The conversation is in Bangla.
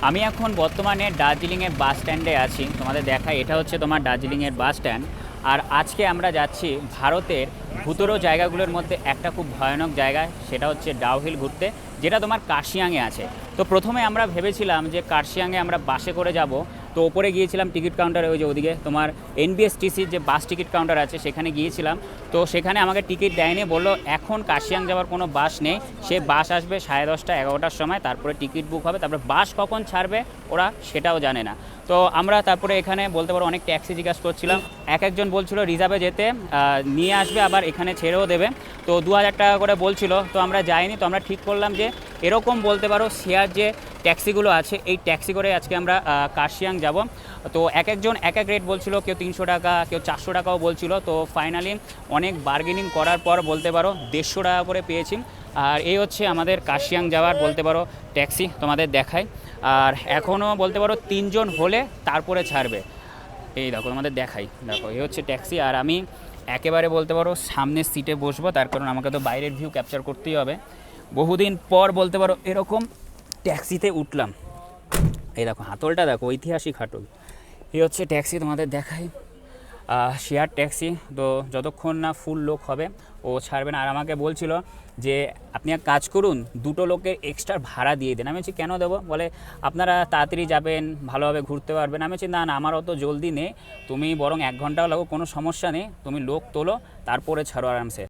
আমি এখন বর্তমানে দার্জিলিংয়ের বাস স্ট্যান্ডে আছি, তোমাদের দেখাই। এটা হচ্ছে তোমার দার্জিলিংয়ের বাস স্ট্যান্ড। আর আজকে আমরা যাচ্ছি ভারতের ভূতরো জায়গাগুলোর মধ্যে একটা খুব ভয়ানক জায়গায়, সেটা হচ্ছে ডাউহিল ঘুরতে, যেটা তোমার কার্শিয়াংয়ে আছে। তো প্রথমে আমরা ভেবেছিলাম যে কার্শিয়াংয়ে আমরা বাসে করে যাব। তো ওপরে গিয়েছিলাম টিকিট কাউন্টারে, ওই যে ওদিকে তোমার এনবিএসটিসির যে বাস টিকিট কাউন্টার আছে সেখানে গিয়েছিলাম। তো সেখানে আমাকে টিকিট দেয়নি, বললো এখন কার্শিয়াং যাওয়ার কোনো বাস নেই, সে বাস আসবে 10:30 11টার সময়, তারপরে টিকিট বুক হবে, তারপরে বাস কখন ছাড়বে ওরা সেটাও জানে না। তো আমরা তারপরে এখানে বলতে পারো অনেক ট্যাক্সি জিজ্ঞাসা করছিলাম, এক একজন বলছিল রিজার্ভে যেতে, নিয়ে আসবে আবার এখানে ছেড়েও দেবে। তো 2000 টাকা করে বলছিল, তো আমরা যাইনি। তো আমরা ঠিক করলাম যে এরকম বলতে পারো শেয়ার যে ট্যাক্সিগুলো আছে, এই ট্যাক্সি করে আজকে আমরা কার্শিয়াং যাব। তো এক একজন এক এক রেট বলছিল, কেউ 300 টাকা, কেউ 400 টাকাও বলছিল। তো ফাইনালি অনেক বার্গেনিং করার পর বলতে পারো 150 টাকা করে পেয়েছি। আর এই হচ্ছে আমাদের কার্শিয়াং যাওয়ার বলতে পারো ট্যাক্সি, তোমাদের দেখাই। আর এখনও বলতে পারো 3 জন হলে তারপরে ছাড়বে। এই দেখো তোমাদের দেখাই, দেখো এই হচ্ছে ট্যাক্সি। আর আমি একেবারে বলতে পারো সামনের সিটে বসবো, তার কারণ আমাকে তো বাইরের ভিউ ক্যাপচার করতেই হবে। বহুদিন পর বলতে পারো এরকম ট্যাক্সিতে উঠলাম। এই দেখো হাতলটা, দেখো ঐতিহাসিক হাতল। এই হচ্ছে ট্যাক্সি, তোমাদের দেখাই। Share taxi. তো যতক্ষণ না ফুল লোক হবে ও ছাড়বে না। আর আমাকে বলছিল যে আপনি এক কাজ করুন, 2টো লোকের এক্সট্রা ভাড়া দিয়ে দেন। আমি বলছি কেন দেবো? বলে আপনারা তাড়াতাড়ি যাবেন, ভালোভাবে ঘুরতে পারবেন। আমি বলছি না না, আমার অত জলদি নেই, তুমি বরং 1 ঘন্টাও লাগো, কোনো সমস্যা নেই, তুমি লোক তোলো তারপরে ছাড়ো আরামসে।